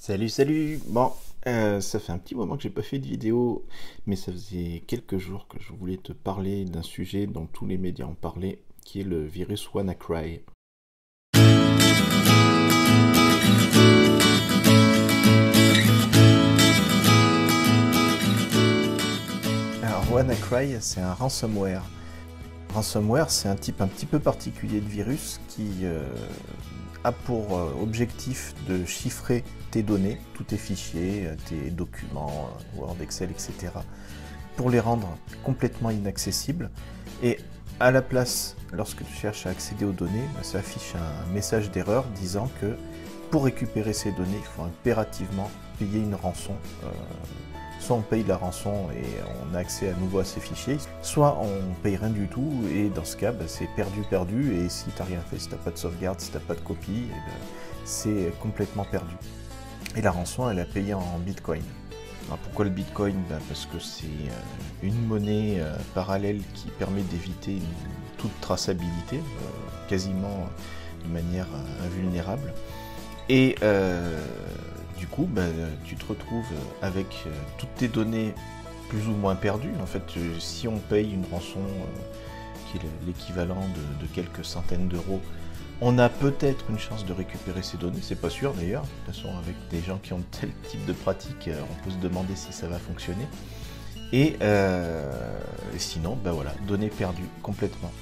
Salut, salut! Bon, ça fait un petit moment que j'ai pas fait de vidéo, mais ça faisait quelques jours que je voulais te parler d'un sujet dont tous les médias ont parlé, qui est le virus WannaCry. Alors, WannaCry, c'est un ransomware. Ransomware, c'est un type un petit peu particulier de virus qui a pour objectif de chiffrer tes données, tous tes fichiers, tes documents, Word, Excel, etc., pour les rendre complètement inaccessibles. Et à la place, lorsque tu cherches à accéder aux données, ça affiche un message d'erreur disant que pour récupérer ces données, il faut impérativement payer une rançon. Soit on paye la rançon et on a accès à nouveau à ces fichiers, soit on paye rien du tout et dans ce cas, c'est perdu, et si tu n'as rien fait, si tu n'as pas de sauvegarde, si tu n'as pas de copie, c'est complètement perdu. Et la rançon, elle est payée en Bitcoin. Alors pourquoi le Bitcoin? Parce que c'est une monnaie parallèle qui permet d'éviter toute traçabilité, quasiment de manière invulnérable. Et du coup, tu te retrouves avec toutes tes données plus ou moins perdues. En fait, si on paye une rançon qui est l'équivalent de quelques centaines d'euros, on a peut-être une chance de récupérer ces données, c'est pas sûr d'ailleurs. De toute façon, avec des gens qui ont tel type de pratique, on peut se demander si ça va fonctionner. Et sinon, voilà, données perdues complètement.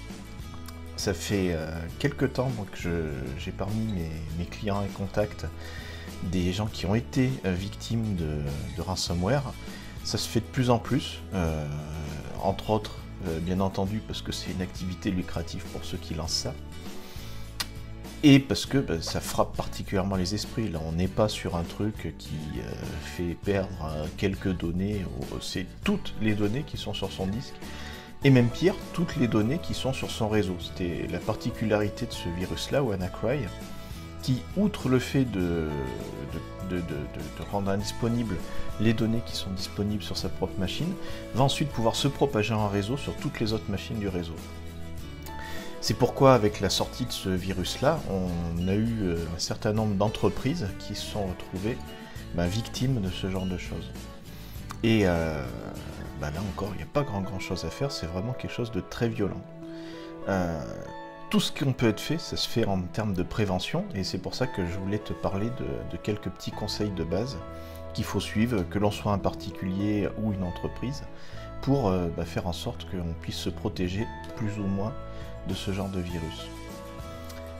Ça fait quelques temps que j'ai parmi mes clients et contacts des gens qui ont été victimes de ransomware. Ça se fait de plus en plus, entre autres, bien entendu, parce que c'est une activité lucrative pour ceux qui lancent ça. Et parce que ça frappe particulièrement les esprits. Là, on n'est pas sur un truc qui fait perdre quelques données, c'est toutes les données qui sont sur son disque. Et même pire, toutes les données qui sont sur son réseau. C'était la particularité de ce virus-là, WannaCry, qui, outre le fait de rendre indisponibles les données qui sont disponibles sur sa propre machine, va ensuite pouvoir se propager en réseau sur toutes les autres machines du réseau. C'est pourquoi, avec la sortie de ce virus-là, on a eu un certain nombre d'entreprises qui se sont retrouvées victimes de ce genre de choses. Et là encore, il n'y a pas grand chose à faire, c'est vraiment quelque chose de très violent. Tout ce qu'on peut être fait, ça se fait en termes de prévention, et c'est pour ça que je voulais te parler de quelques petits conseils de base qu'il faut suivre, que l'on soit un particulier ou une entreprise, pour faire en sorte qu'on puisse se protéger plus ou moins de ce genre de virus.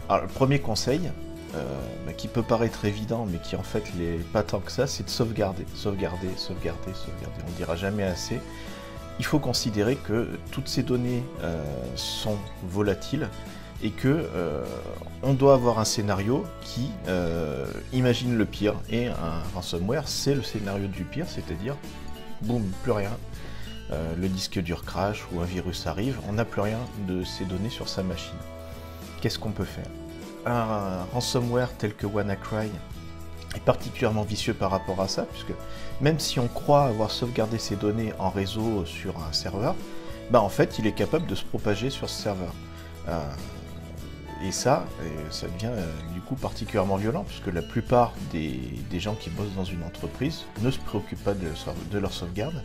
Alors le premier conseil, qui peut paraître évident, mais qui en fait n'est pas tant que ça, c'est de sauvegarder. Sauvegarder. On ne dira jamais assez. Il faut considérer que toutes ces données sont volatiles et que on doit avoir un scénario qui imagine le pire. Et un ransomware, c'est le scénario du pire, c'est-à-dire, boum, plus rien. Le disque dur crash ou un virus arrive, on n'a plus rien de ces données sur sa machine. Qu'est-ce qu'on peut faire? Un ransomware tel que WannaCry est particulièrement vicieux par rapport à ça, puisque même si on croit avoir sauvegardé ses données en réseau sur un serveur, en fait il est capable de se propager sur ce serveur. Et ça devient du coup particulièrement violent, puisque la plupart des gens qui bossent dans une entreprise ne se préoccupent pas de leur sauvegarde,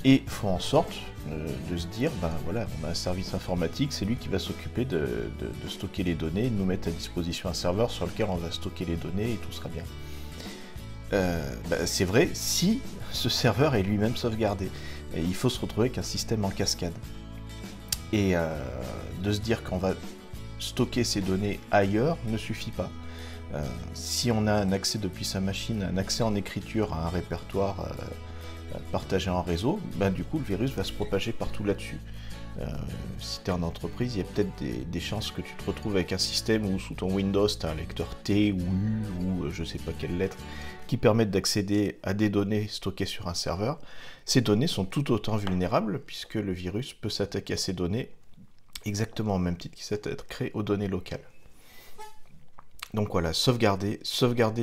et font en sorte de se dire, voilà, on a un service informatique, c'est lui qui va s'occuper de stocker les données, de nous mettre à disposition un serveur sur lequel on va stocker les données et tout sera bien. C'est vrai si ce serveur est lui-même sauvegardé. Et il faut se retrouver avec un système en cascade. Et de se dire qu'on va stocker ces données ailleurs ne suffit pas. Si on a un accès depuis sa machine, un accès en écriture à un répertoire partagé en réseau, du coup le virus va se propager partout là-dessus. Si tu es en entreprise, il y a peut-être des chances que tu te retrouves avec un système où sous ton Windows tu as un lecteur T ou U ou je sais pas quelle lettre qui permettent d'accéder à des données stockées sur un serveur. Ces données sont tout autant vulnérables puisque le virus peut s'attaquer à ces données exactement au même titre qu'il s'attaquerait aux données locales. Donc voilà, sauvegarder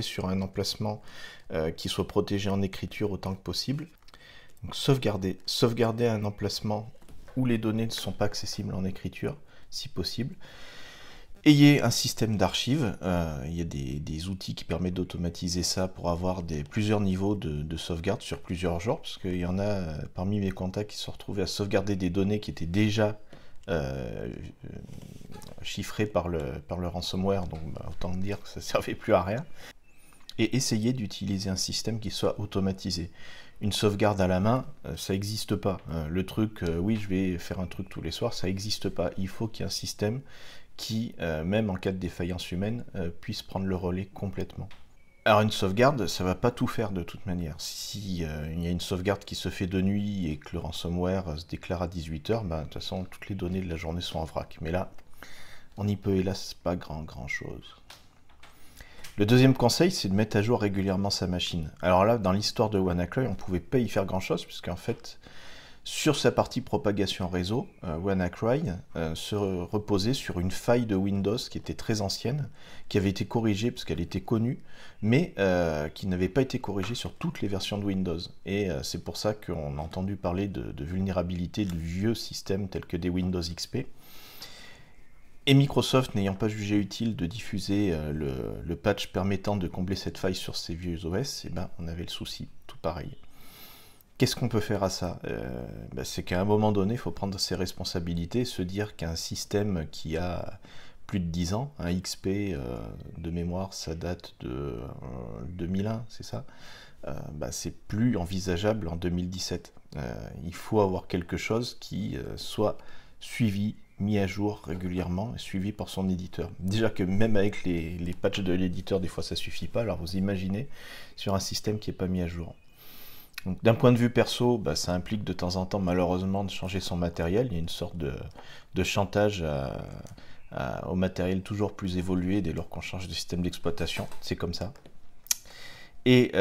sur un emplacement qui soit protégé en écriture autant que possible. Donc sauvegarder un emplacement où les données ne sont pas accessibles en écriture, si possible. Ayez un système d'archives, il y a des outils qui permettent d'automatiser ça pour avoir plusieurs niveaux de sauvegarde sur plusieurs genres, parce qu'il y en a parmi mes contacts qui se sont retrouvés à sauvegarder des données qui étaient déjà chiffrées par le ransomware, donc autant dire que ça ne servait plus à rien. Et essayez d'utiliser un système qui soit automatisé. Une sauvegarde à la main, ça n'existe pas. Le truc, oui, je vais faire un truc tous les soirs, ça n'existe pas. Il faut qu'il y ait un système qui, même en cas de défaillance humaine, puisse prendre le relais complètement. Alors une sauvegarde, ça ne va pas tout faire de toute manière. Si il y a une sauvegarde qui se fait de nuit et que le ransomware se déclare à 18 h, de toute façon, toutes les données de la journée sont en vrac. Mais là, on n'y peut hélas pas grand chose. Le deuxième conseil, c'est de mettre à jour régulièrement sa machine. Alors là, dans l'histoire de WannaCry, on ne pouvait pas y faire grand-chose, puisqu'en fait, sur sa partie propagation réseau, WannaCry se reposait sur une faille de Windows qui était très ancienne, qui avait été corrigée parce qu'elle était connue, mais qui n'avait pas été corrigée sur toutes les versions de Windows. Et c'est pour ça qu'on a entendu parler de vulnérabilités de vieux systèmes tels que des Windows XP. Et Microsoft, n'ayant pas jugé utile de diffuser le patch permettant de combler cette faille sur ces vieux OS, on avait le souci, tout pareil. Qu'est-ce qu'on peut faire à ça? C'est qu'à un moment donné, il faut prendre ses responsabilités et se dire qu'un système qui a plus de 10 ans, un XP de mémoire, ça date de 2001, c'est ça? C'est plus envisageable en 2017. Il faut avoir quelque chose qui soit suivi, mis à jour régulièrement et suivi par son éditeur. Déjà que même avec les patchs de l'éditeur, des fois ça suffit pas, alors vous imaginez sur un système qui n'est pas mis à jour. D'un point de vue perso, ça implique de temps en temps malheureusement de changer son matériel. Il y a une sorte de chantage au matériel toujours plus évolué dès lors qu'on change de système d'exploitation, c'est comme ça. Et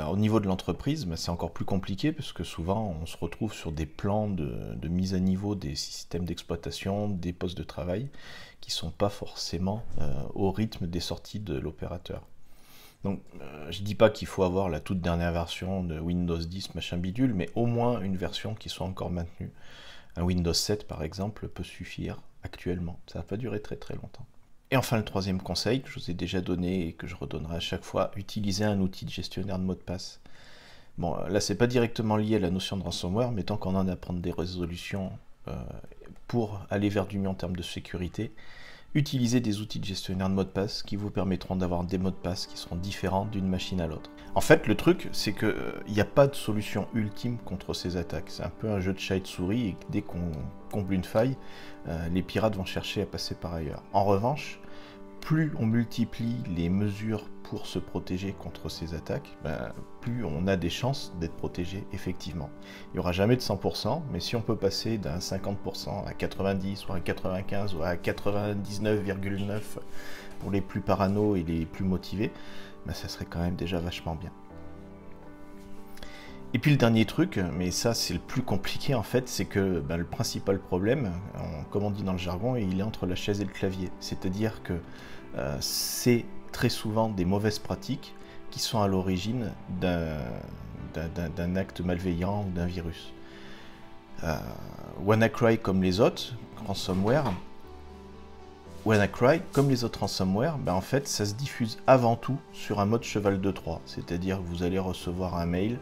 au niveau de l'entreprise, c'est encore plus compliqué parce que souvent on se retrouve sur des plans de mise à niveau des systèmes d'exploitation, des postes de travail qui ne sont pas forcément au rythme des sorties de l'opérateur. Donc je ne dis pas qu'il faut avoir la toute dernière version de Windows 10, machin bidule, mais au moins une version qui soit encore maintenue. Un Windows 7 par exemple peut suffire actuellement, ça va pas durer très longtemps. Et enfin, le troisième conseil que je vous ai déjà donné et que je redonnerai à chaque fois, utiliser un outil de gestionnaire de mots de passe. Bon, là, c'est pas directement lié à la notion de ransomware, mais tant qu'on en a à prendre des résolutions pour aller vers du mieux en termes de sécurité, utilisez des outils de gestionnaire de mots de passe qui vous permettront d'avoir des mots de passe qui seront différents d'une machine à l'autre. En fait, le truc, c'est qu'il n'y a pas de solution ultime contre ces attaques. C'est un peu un jeu de chat et de souris, et dès qu'on comble une faille, les pirates vont chercher à passer par ailleurs. En revanche, plus on multiplie les mesures pour se protéger contre ces attaques, plus on a des chances d'être protégé effectivement. Il n'y aura jamais de 100%, mais si on peut passer d'un 50% à 90, ou à 95, ou à 99,9 pour les plus parano et les plus motivés, ça serait quand même déjà vachement bien. Et puis le dernier truc, mais ça c'est le plus compliqué en fait, c'est que le principal problème, comme on dit dans le jargon, il est entre la chaise et le clavier. C'est-à-dire que c'est très souvent des mauvaises pratiques qui sont à l'origine d'un acte malveillant ou d'un virus. WannaCry comme les autres ransomware, en fait ça se diffuse avant tout sur un mode cheval de Troie, c'est-à-dire que vous allez recevoir un mail,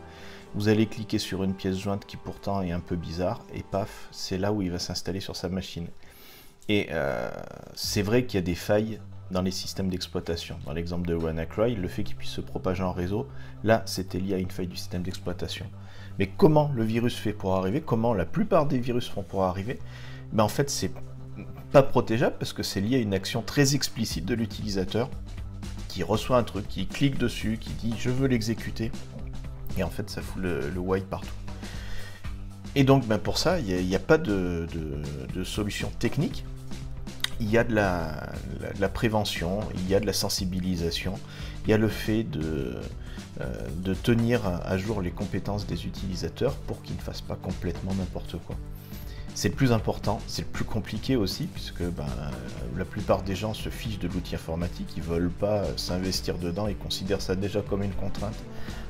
vous allez cliquer sur une pièce jointe qui pourtant est un peu bizarre, et paf, c'est là où il va s'installer sur sa machine. Et c'est vrai qu'il y a des failles dans les systèmes d'exploitation. Dans l'exemple de WannaCry, le fait qu'il puisse se propager en réseau, là c'était lié à une faille du système d'exploitation. Mais comment le virus fait pour arriver, comment la plupart des virus font pour arriver, en fait c'est pas protégeable parce que c'est lié à une action très explicite de l'utilisateur qui reçoit un truc, qui clique dessus, qui dit je veux l'exécuter, et en fait ça fout le white partout. Et donc pour ça, il n'y a pas de solution technique. Il y a de la prévention, il y a de la sensibilisation, il y a le fait de tenir à jour les compétences des utilisateurs pour qu'ils ne fassent pas complètement n'importe quoi. C'est le plus important, c'est le plus compliqué aussi, puisque la plupart des gens se fichent de l'outil informatique, ils ne veulent pas s'investir dedans, ils considèrent ça déjà comme une contrainte.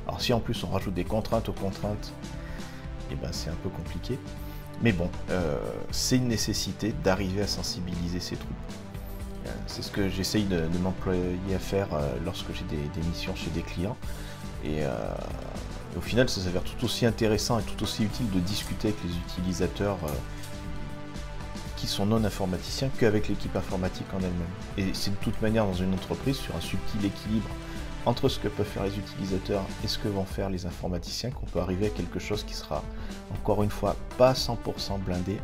Alors si en plus on rajoute des contraintes aux contraintes, c'est un peu compliqué. Mais bon, c'est une nécessité d'arriver à sensibiliser ces troupes. C'est ce que j'essaye de m'employer à faire lorsque j'ai des missions chez des clients. Et au final, ça s'avère tout aussi intéressant et tout aussi utile de discuter avec les utilisateurs qui sont non informaticiens qu'avec l'équipe informatique en elle-même. Et c'est de toute manière dans une entreprise sur un subtil équilibre entre ce que peuvent faire les utilisateurs et ce que vont faire les informaticiens qu'on peut arriver à quelque chose qui sera, encore une fois, pas 100% blindé,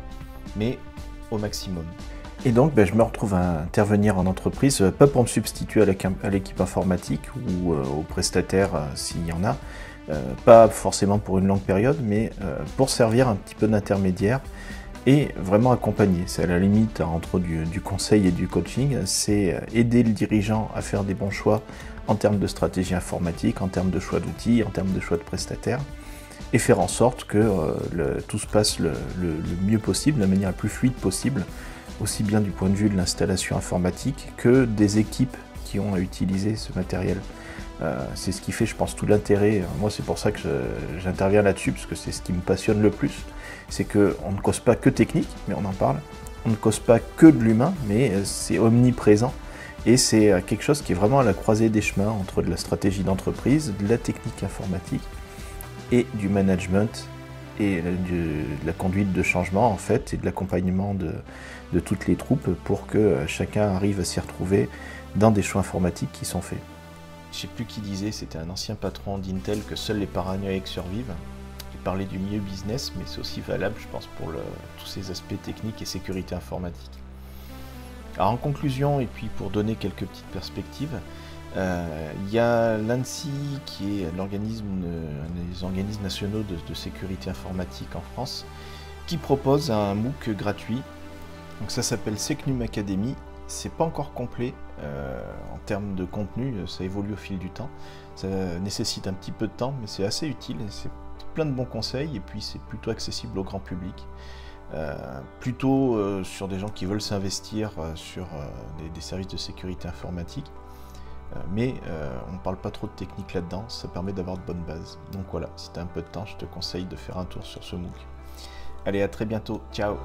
mais au maximum. Et donc je me retrouve à intervenir en entreprise, pas pour me substituer à l'équipe informatique ou aux prestataires s'il y en a, pas forcément pour une longue période, mais pour servir un petit peu d'intermédiaire et vraiment accompagner. C'est à la limite entre du conseil et du coaching, c'est aider le dirigeant à faire des bons choix en termes de stratégie informatique, en termes de choix d'outils, en termes de choix de prestataires, et faire en sorte que tout se passe le mieux possible, de la manière la plus fluide possible, aussi bien du point de vue de l'installation informatique que des équipes qui ont à utiliser ce matériel. C'est ce qui fait, je pense, tout l'intérêt. Moi, c'est pour ça que j'interviens là-dessus, parce que c'est ce qui me passionne le plus. C'est qu'on ne cause pas que technique, mais on en parle. On ne cause pas que de l'humain, mais c'est omniprésent. Et c'est quelque chose qui est vraiment à la croisée des chemins entre de la stratégie d'entreprise, de la technique informatique et du management et de la conduite de changement en fait, et de l'accompagnement de toutes les troupes pour que chacun arrive à s'y retrouver dans des choix informatiques qui sont faits. Je ne sais plus qui disait, c'était un ancien patron d'Intel, que seuls les paranoïaques survivent. Il parlait du milieu business, mais c'est aussi valable, je pense, pour tous ces aspects techniques et sécurité informatique. Alors en conclusion, et puis pour donner quelques petites perspectives, il y a l'ANSSI qui est un des organismes nationaux de sécurité informatique en France, qui propose un MOOC gratuit. Donc ça s'appelle Secnum Academy. C'est pas encore complet en termes de contenu, ça évolue au fil du temps. Ça nécessite un petit peu de temps, mais c'est assez utile. C'est plein de bons conseils et puis c'est plutôt accessible au grand public. Plutôt sur des gens qui veulent s'investir sur des services de sécurité informatique. Mais on ne parle pas trop de technique là-dedans, ça permet d'avoir de bonnes bases. Donc voilà, si tu as un peu de temps, je te conseille de faire un tour sur ce MOOC. Allez, à très bientôt, ciao!